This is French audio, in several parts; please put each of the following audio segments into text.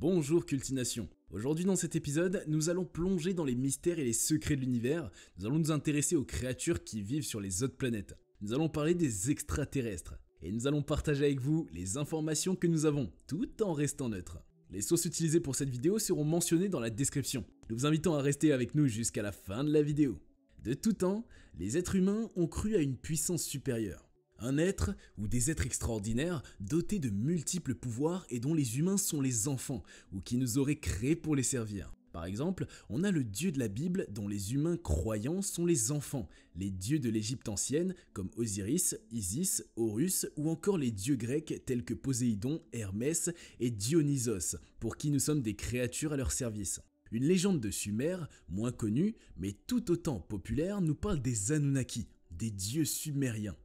Bonjour Cultination. Aujourd'hui dans cet épisode, nous allons plonger dans les mystères et les secrets de l'univers. Nous allons nous intéresser aux créatures qui vivent sur les autres planètes. Nous allons parler des extraterrestres. Et nous allons partager avec vous les informations que nous avons, tout en restant neutre. Les sources utilisées pour cette vidéo seront mentionnées dans la description. Nous vous invitons à rester avec nous jusqu'à la fin de la vidéo. De tout temps, les êtres humains ont cru à une puissance supérieure. Un être ou des êtres extraordinaires dotés de multiples pouvoirs et dont les humains sont les enfants ou qui nous auraient créés pour les servir. Par exemple, on a le dieu de la Bible dont les humains croyants sont les enfants, les dieux de l'Égypte ancienne comme Osiris, Isis, Horus ou encore les dieux grecs tels que Poséidon, Hermès et Dionysos pour qui nous sommes des créatures à leur service. Une légende de Sumer, moins connue mais tout autant populaire, nous parle des Anunnaki, des dieux sumériens.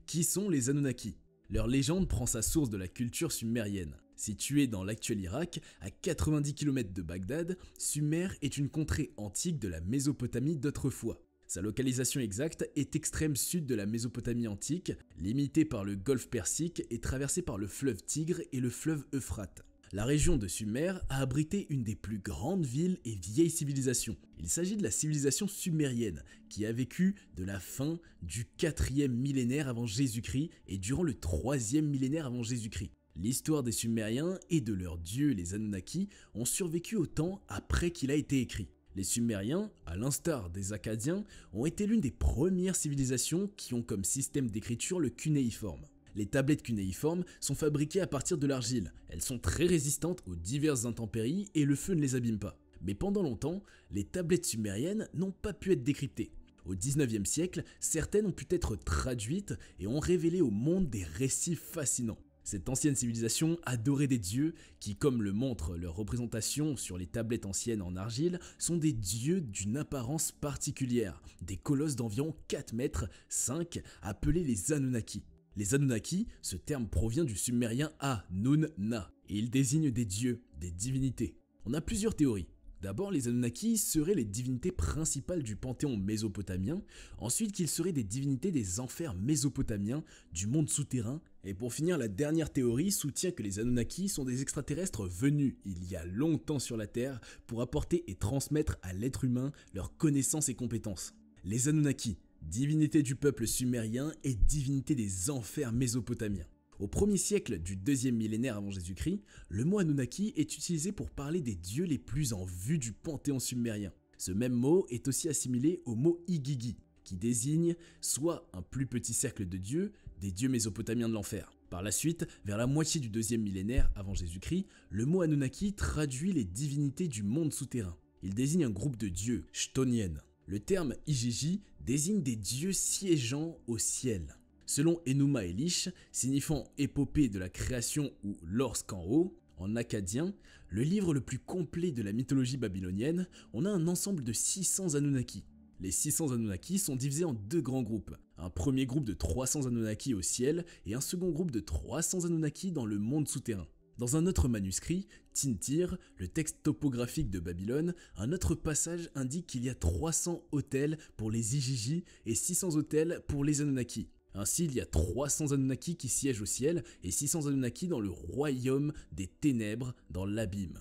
Qui sont les Anunnaki? Leur légende prend sa source de la culture sumérienne. Située dans l'actuel Irak, à 90 km de Bagdad, Sumer est une contrée antique de la Mésopotamie d'autrefois. Sa localisation exacte est extrême sud de la Mésopotamie antique, limitée par le golfe Persique et traversée par le fleuve Tigre et le fleuve Euphrate. La région de Sumer a abrité une des plus grandes villes et vieilles civilisations. Il s'agit de la civilisation sumérienne, qui a vécu de la fin du 4e millénaire avant Jésus-Christ et durant le 3e millénaire avant Jésus-Christ. L'histoire des Sumériens et de leurs dieux, les Anunnaki, ont survécu au temps après qu'il a été écrit. Les Sumériens, à l'instar des Akkadiens, ont été l'une des premières civilisations qui ont comme système d'écriture le cunéiforme. Les tablettes cunéiformes sont fabriquées à partir de l'argile. Elles sont très résistantes aux diverses intempéries et le feu ne les abîme pas. Mais pendant longtemps, les tablettes sumériennes n'ont pas pu être décryptées. Au 19e siècle, certaines ont pu être traduites et ont révélé au monde des récits fascinants. Cette ancienne civilisation adorait des dieux qui, comme le montre leur représentation sur les tablettes anciennes en argile, sont des dieux d'une apparence particulière, des colosses d'environ 4 mètres, 5, appelés les Anunnaki. Les Anunnaki, ce terme provient du sumérien A-nun-na, et il désigne des dieux, des divinités. On a plusieurs théories. D'abord, les Anunnaki seraient les divinités principales du panthéon mésopotamien, ensuite qu'ils seraient des divinités des enfers mésopotamiens, du monde souterrain, et pour finir, la dernière théorie soutient que les Anunnaki sont des extraterrestres venus il y a longtemps sur la Terre pour apporter et transmettre à l'être humain leurs connaissances et compétences. Les Anunnaki, divinité du peuple sumérien et divinité des enfers mésopotamiens. Au 1er siècle du 2e millénaire avant Jésus-Christ, le mot Anunnaki est utilisé pour parler des dieux les plus en vue du panthéon sumérien. Ce même mot est aussi assimilé au mot Igigi, qui désigne soit un plus petit cercle de dieux, des dieux mésopotamiens de l'enfer. Par la suite, vers la moitié du 2e millénaire avant Jésus-Christ, le mot Anunnaki traduit les divinités du monde souterrain. Il désigne un groupe de dieux, Chthoniennes. Le terme Igigi désigne des dieux siégeant au ciel. Selon Enuma Elish, signifiant épopée de la création ou lorsqu'en haut, en akkadien, le livre le plus complet de la mythologie babylonienne, on a un ensemble de 600 Anunnaki. Les 600 Anunnaki sont divisés en deux grands groupes. Un premier groupe de 300 Anunnaki au ciel et un second groupe de 300 Anunnaki dans le monde souterrain. Dans un autre manuscrit, Tintir, le texte topographique de Babylone, un autre passage indique qu'il y a 300 autels pour les Igigi et 600 autels pour les Anunnaki. Ainsi, il y a 300 Anunnaki qui siègent au ciel et 600 Anunnaki dans le royaume des ténèbres, dans l'abîme.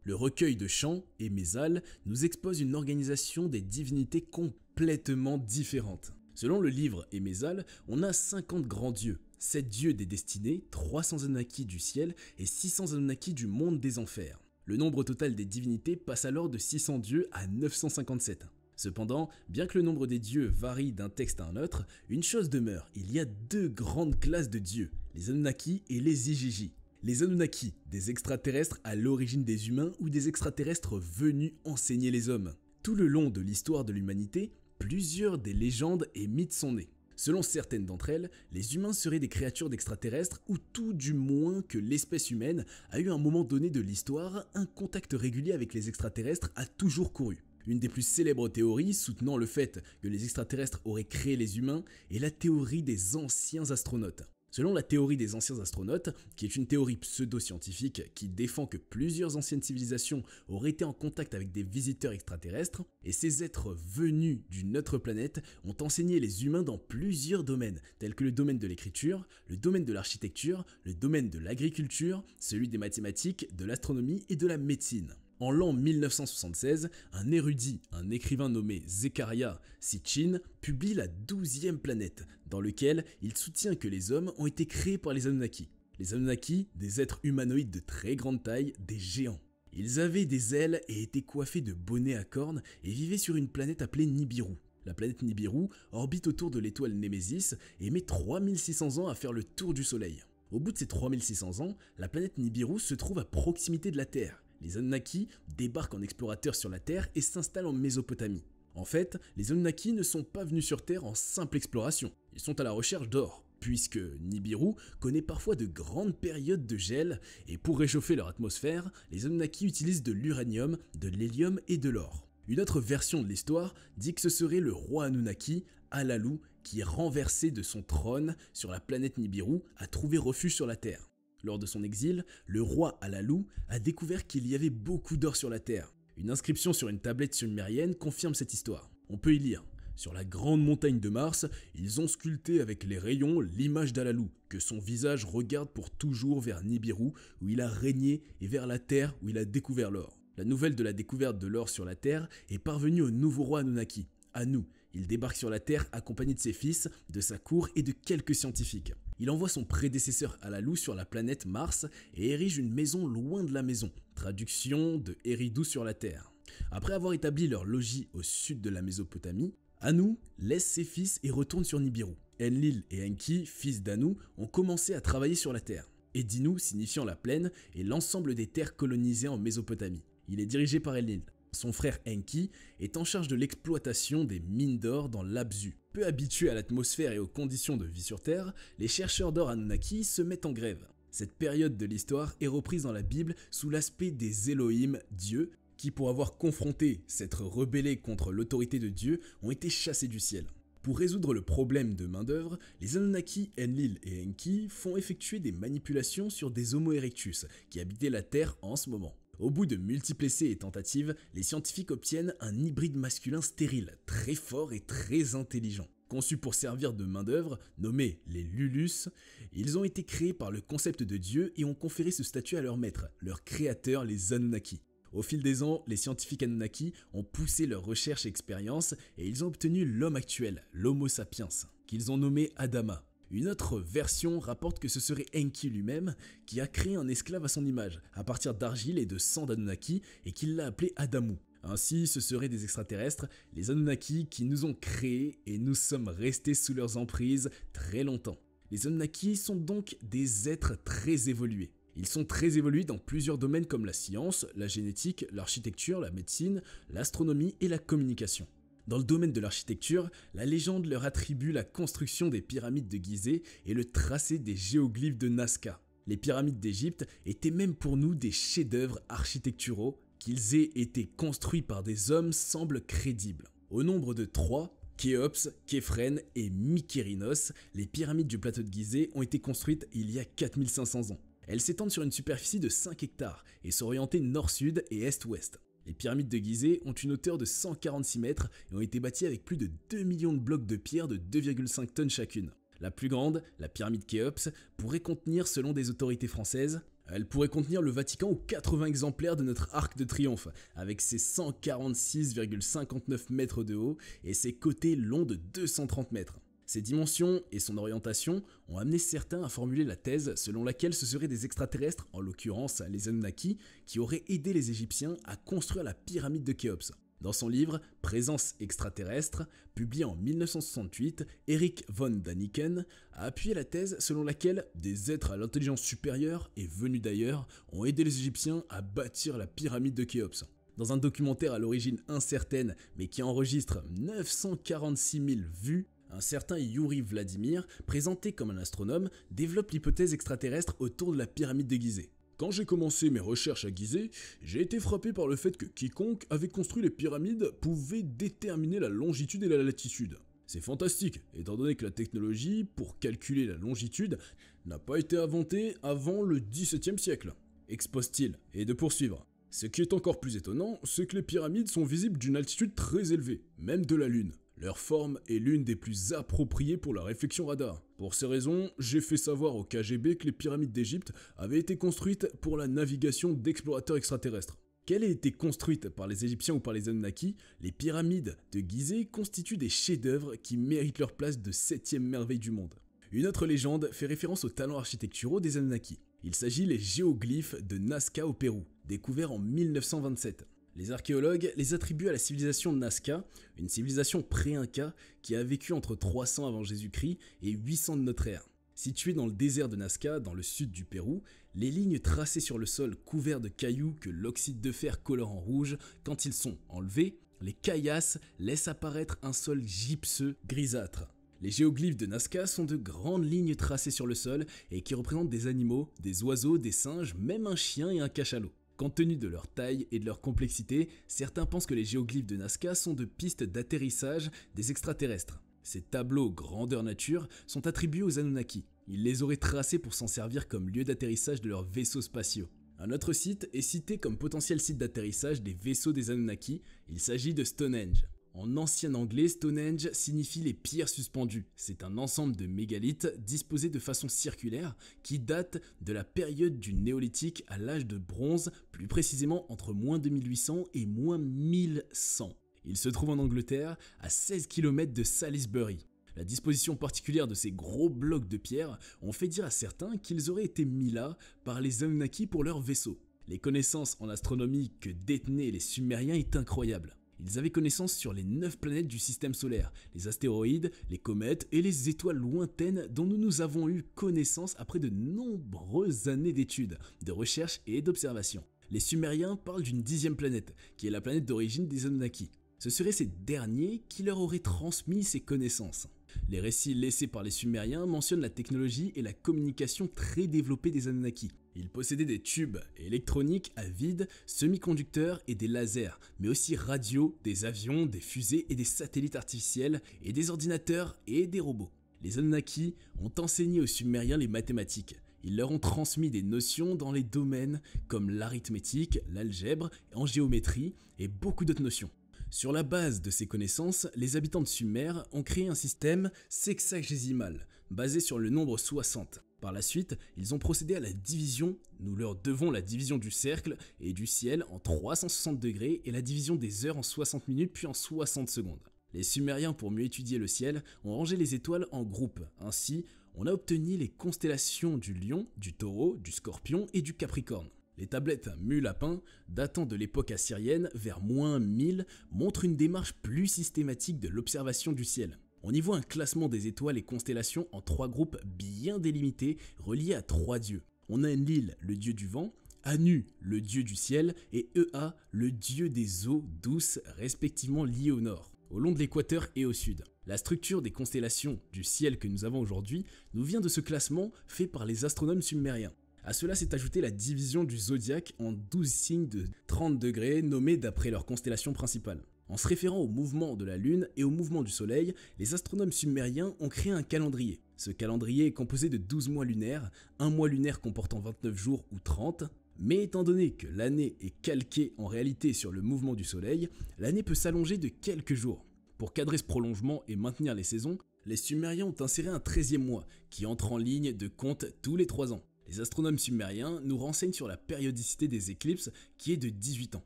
Le recueil de chants, Emezal, nous expose une organisation des divinités complètement différentes. Selon le livre Emezal, on a 50 grands dieux, 7 dieux des destinées, 300 Anunnaki du ciel et 600 Anunnaki du monde des enfers. Le nombre total des divinités passe alors de 600 dieux à 957. Cependant, bien que le nombre des dieux varie d'un texte à un autre, une chose demeure, il y a deux grandes classes de dieux, les Anunnaki et les Igigi. Les Anunnaki, des extraterrestres à l'origine des humains ou des extraterrestres venus enseigner les hommes. Tout le long de l'histoire de l'humanité, plusieurs des légendes et mythes sont nés. Selon certaines d'entre elles, les humains seraient des créatures d'extraterrestres ou tout du moins que l'espèce humaine a eu à un moment donné de l'histoire un contact régulier avec les extraterrestres a toujours couru. Une des plus célèbres théories soutenant le fait que les extraterrestres auraient créé les humains est la théorie des anciens astronautes. Selon la théorie des anciens astronautes, qui est une théorie pseudo-scientifique qui défend que plusieurs anciennes civilisations auraient été en contact avec des visiteurs extraterrestres, et ces êtres venus d'une autre planète ont enseigné les humains dans plusieurs domaines, tels que le domaine de l'écriture, le domaine de l'architecture, le domaine de l'agriculture, celui des mathématiques, de l'astronomie et de la médecine. En l'an 1976, un érudit, un écrivain nommé Zecharia Sitchin, publie La 12e planète, dans lequel il soutient que les hommes ont été créés par les Anunnaki. Les Anunnaki, des êtres humanoïdes de très grande taille, des géants. Ils avaient des ailes et étaient coiffés de bonnets à cornes et vivaient sur une planète appelée Nibiru. La planète Nibiru orbite autour de l'étoile Némésis et met 3600 ans à faire le tour du Soleil. Au bout de ces 3600 ans, la planète Nibiru se trouve à proximité de la Terre. Les Anunnaki débarquent en explorateurs sur la Terre et s'installent en Mésopotamie. En fait, les Anunnaki ne sont pas venus sur Terre en simple exploration, ils sont à la recherche d'or, puisque Nibiru connaît parfois de grandes périodes de gel, et pour réchauffer leur atmosphère, les Anunnaki utilisent de l'uranium, de l'hélium et de l'or. Une autre version de l'histoire dit que ce serait le roi Anunnaki, Alalu, qui, renversé de son trône sur la planète Nibiru, a trouvé refuge sur la Terre. Lors de son exil, le roi Alalu a découvert qu'il y avait beaucoup d'or sur la Terre. Une inscription sur une tablette sumérienne confirme cette histoire. On peut y lire « Sur la grande montagne de Mars, ils ont sculpté avec les rayons l'image d'Alalu, que son visage regarde pour toujours vers Nibiru, où il a régné, et vers la Terre, où il a découvert l'or. La nouvelle de la découverte de l'or sur la Terre est parvenue au nouveau roi Anunnaki, Anu. Il débarque sur la Terre accompagné de ses fils, de sa cour et de quelques scientifiques. Il envoie son prédécesseur Alalu sur la planète Mars et érige une maison loin de la maison, traduction de Eridu sur la Terre. Après avoir établi leur logis au sud de la Mésopotamie, Anu laisse ses fils et retourne sur Nibiru. Enlil et Enki, fils d'Anu, ont commencé à travailler sur la Terre. Edinu, signifiant la plaine, est l'ensemble des terres colonisées en Mésopotamie. Il est dirigé par Enlil. Son frère Enki est en charge de l'exploitation des mines d'or dans l'Abzu. Peu habitués à l'atmosphère et aux conditions de vie sur Terre, les chercheurs d'or Anunnaki se mettent en grève. Cette période de l'histoire est reprise dans la Bible sous l'aspect des Elohim, Dieu, qui pour avoir confronté, s'être rebellés contre l'autorité de Dieu, ont été chassés du ciel. Pour résoudre le problème de main-d'œuvre, les Anunnaki, Enlil et Enki font effectuer des manipulations sur des Homo erectus qui habitaient la Terre en ce moment. Au bout de multiples essais et tentatives, les scientifiques obtiennent un hybride masculin stérile, très fort et très intelligent. Conçus pour servir de main-d'œuvre, nommés les Lulus, ils ont été créés par le concept de Dieu et ont conféré ce statut à leur maître, leur créateur, les Anunnaki. Au fil des ans, les scientifiques Anunnaki ont poussé leurs recherches et expériences et ils ont obtenu l'homme actuel, l'Homo sapiens, qu'ils ont nommé Adama. Une autre version rapporte que ce serait Enki lui-même qui a créé un esclave à son image, à partir d'argile et de sang d'Anunnaki, et qu'il l'a appelé Adamu. Ainsi, ce seraient des extraterrestres, les Anunnaki qui nous ont créés et nous sommes restés sous leurs emprises très longtemps. Les Anunnaki sont donc des êtres très évolués. Ils sont très évolués dans plusieurs domaines comme la science, la génétique, l'architecture, la médecine, l'astronomie et la communication. Dans le domaine de l'architecture, la légende leur attribue la construction des pyramides de Gizeh et le tracé des géoglyphes de Nazca. Les pyramides d'Égypte étaient même pour nous des chefs-d'œuvre architecturaux. Qu'ils aient été construits par des hommes semble crédible. Au nombre de 3, Khéops, Képhren et Mykérinos, les pyramides du plateau de Gizeh ont été construites il y a 4500 ans. Elles s'étendent sur une superficie de 5 hectares et sont orientées nord-sud et est-ouest. Les pyramides de Gizeh ont une hauteur de 146 mètres et ont été bâties avec plus de 2 millions de blocs de pierre de 2,5 tonnes chacune. La plus grande, la pyramide Khéops, pourrait contenir, selon des autorités françaises, elle pourrait contenir le Vatican ou 80 exemplaires de notre arc de triomphe, avec ses 146,59 mètres de haut et ses côtés longs de 230 mètres. Ses dimensions et son orientation ont amené certains à formuler la thèse selon laquelle ce seraient des extraterrestres, en l'occurrence les Anunnaki, qui auraient aidé les Égyptiens à construire la pyramide de Khéops. Dans son livre « Présence extraterrestre », publié en 1968, Eric von Daniken a appuyé la thèse selon laquelle des êtres à l'intelligence supérieure et venus d'ailleurs ont aidé les Égyptiens à bâtir la pyramide de Khéops. Dans un documentaire à l'origine incertaine mais qui enregistre 946 000 vues, un certain Yuri Vladimir, présenté comme un astronome, développe l'hypothèse extraterrestre autour de la pyramide de Gizeh. Quand j'ai commencé mes recherches à Gizeh, j'ai été frappé par le fait que quiconque avait construit les pyramides pouvait déterminer la longitude et la latitude. C'est fantastique, étant donné que la technologie, pour calculer la longitude, n'a pas été inventée avant le XVIIe siècle, expose-t-il, et de poursuivre. Ce qui est encore plus étonnant, c'est que les pyramides sont visibles d'une altitude très élevée, même de la Lune. Leur forme est l'une des plus appropriées pour la réflexion radar. Pour ces raisons, j'ai fait savoir au KGB que les pyramides d'Égypte avaient été construites pour la navigation d'explorateurs extraterrestres. Qu'elles aient été construites par les Égyptiens ou par les Anunnaki, les pyramides de Gizeh constituent des chefs-d'œuvre qui méritent leur place de 7e merveille du monde. Une autre légende fait référence aux talents architecturaux des Anunnaki. Il s'agit des géoglyphes de Nazca au Pérou, découverts en 1927. Les archéologues les attribuent à la civilisation Nazca, une civilisation pré-inca qui a vécu entre 300 avant Jésus-Christ et 800 de notre ère. Située dans le désert de Nazca, dans le sud du Pérou, les lignes tracées sur le sol couverts de cailloux que l'oxyde de fer colore en rouge, quand ils sont enlevés, les caillasses laissent apparaître un sol gypseux grisâtre. Les géoglyphes de Nazca sont de grandes lignes tracées sur le sol et qui représentent des animaux, des oiseaux, des singes, même un chien et un cachalot. Compte tenu de leur taille et de leur complexité, certains pensent que les géoglyphes de Nazca sont de pistes d'atterrissage des extraterrestres. Ces tableaux grandeur nature sont attribués aux Anunnaki. Ils les auraient tracés pour s'en servir comme lieu d'atterrissage de leurs vaisseaux spatiaux. Un autre site est cité comme potentiel site d'atterrissage des vaisseaux des Anunnaki, il s'agit de Stonehenge. En ancien anglais, Stonehenge signifie les pierres suspendues. C'est un ensemble de mégalithes disposés de façon circulaire qui date de la période du néolithique à l'âge de bronze, plus précisément entre moins 2800 et moins 1100. Il se trouve en Angleterre, à 16 km de Salisbury. La disposition particulière de ces gros blocs de pierre ont fait dire à certains qu'ils auraient été mis là par les Anunnaki pour leurs vaisseaux. Les connaissances en astronomie que détenaient les Sumériens est incroyable. Ils avaient connaissance sur les 9 planètes du système solaire, les astéroïdes, les comètes et les étoiles lointaines dont nous avons eu connaissance après de nombreuses années d'études, de recherches et d'observations. Les Sumériens parlent d'une 10e planète, qui est la planète d'origine des Anunnaki. Ce seraient ces derniers qui leur auraient transmis ces connaissances. Les récits laissés par les Sumériens mentionnent la technologie et la communication très développée des Anunnaki. Ils possédaient des tubes électroniques à vide, semi-conducteurs et des lasers, mais aussi radios, des avions, des fusées et des satellites artificiels, et des ordinateurs et des robots. Les Anunnaki ont enseigné aux Sumériens les mathématiques. Ils leur ont transmis des notions dans les domaines comme l'arithmétique, l'algèbre, en géométrie et beaucoup d'autres notions. Sur la base de ces connaissances, les habitants de Sumer ont créé un système sexagésimal, basé sur le nombre 60. Par la suite, ils ont procédé à la division, nous leur devons la division du cercle et du ciel en 360 degrés et la division des heures en 60 minutes puis en 60 secondes. Les Sumériens, pour mieux étudier le ciel, ont rangé les étoiles en groupes. Ainsi, on a obtenu les constellations du Lion, du Taureau, du Scorpion et du Capricorne. Les tablettes Mu-Lapin, datant de l'époque assyrienne vers moins 1000, montrent une démarche plus systématique de l'observation du ciel. On y voit un classement des étoiles et constellations en 3 groupes bien délimités, reliés à 3 dieux. On a Enlil, le dieu du vent, Anu, le dieu du ciel, et Ea, le dieu des eaux douces, respectivement liés au nord, au long de l'équateur et au sud. La structure des constellations du ciel que nous avons aujourd'hui nous vient de ce classement fait par les astronomes sumériens. À cela s'est ajoutée la division du zodiaque en 12 signes de 30 degrés nommés d'après leur constellation principale. En se référant au mouvement de la Lune et au mouvement du Soleil, les astronomes sumériens ont créé un calendrier. Ce calendrier est composé de 12 mois lunaires, un mois lunaire comportant 29 jours ou 30, mais étant donné que l'année est calquée en réalité sur le mouvement du Soleil, l'année peut s'allonger de quelques jours. Pour cadrer ce prolongement et maintenir les saisons, les Sumériens ont inséré un 13e mois qui entre en ligne de compte tous les 3 ans. Les astronomes sumériens nous renseignent sur la périodicité des éclipses qui est de 18 ans.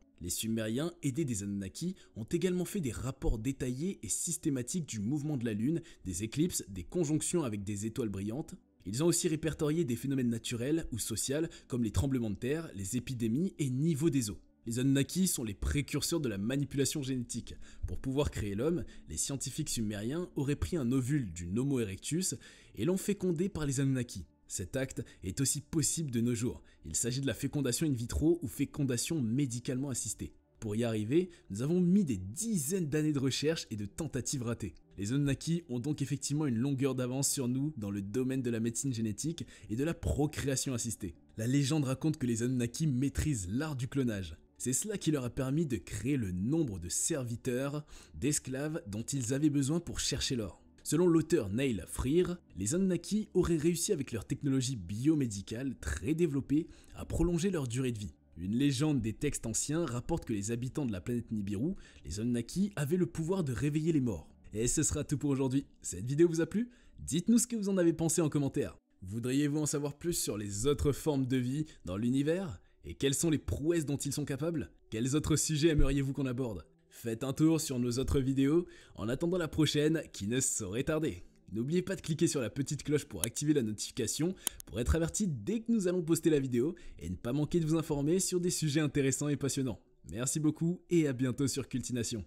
Les Sumériens, aidés des Anunnaki, ont également fait des rapports détaillés et systématiques du mouvement de la Lune, des éclipses, des conjonctions avec des étoiles brillantes. Ils ont aussi répertorié des phénomènes naturels ou sociaux comme les tremblements de terre, les épidémies et niveau des eaux. Les Anunnaki sont les précurseurs de la manipulation génétique. Pour pouvoir créer l'homme, les scientifiques sumériens auraient pris un ovule du Homo erectus et l'ont fécondé par les Anunnaki. Cet acte est aussi possible de nos jours. Il s'agit de la fécondation in vitro ou fécondation médicalement assistée. Pour y arriver, nous avons mis des dizaines d'années de recherche et de tentatives ratées. Les Anunnaki ont donc effectivement une longueur d'avance sur nous dans le domaine de la médecine génétique et de la procréation assistée. La légende raconte que les Anunnaki maîtrisent l'art du clonage. C'est cela qui leur a permis de créer le nombre de serviteurs, d'esclaves dont ils avaient besoin pour chercher l'or. Selon l'auteur Neil Freer, les Anunnaki auraient réussi avec leur technologie biomédicale très développée à prolonger leur durée de vie. Une légende des textes anciens rapporte que les habitants de la planète Nibiru, les Anunnaki, avaient le pouvoir de réveiller les morts. Et ce sera tout pour aujourd'hui. Cette vidéo vous a plu? Dites-nous ce que vous en avez pensé en commentaire. Voudriez-vous en savoir plus sur les autres formes de vie dans l'univers? Et quelles sont les prouesses dont ils sont capables? Quels autres sujets aimeriez-vous qu'on aborde? Faites un tour sur nos autres vidéos, en attendant la prochaine qui ne saurait tarder. N'oubliez pas de cliquer sur la petite cloche pour activer la notification, pour être averti dès que nous allons poster la vidéo, et ne pas manquer de vous informer sur des sujets intéressants et passionnants. Merci beaucoup et à bientôt sur Cultination.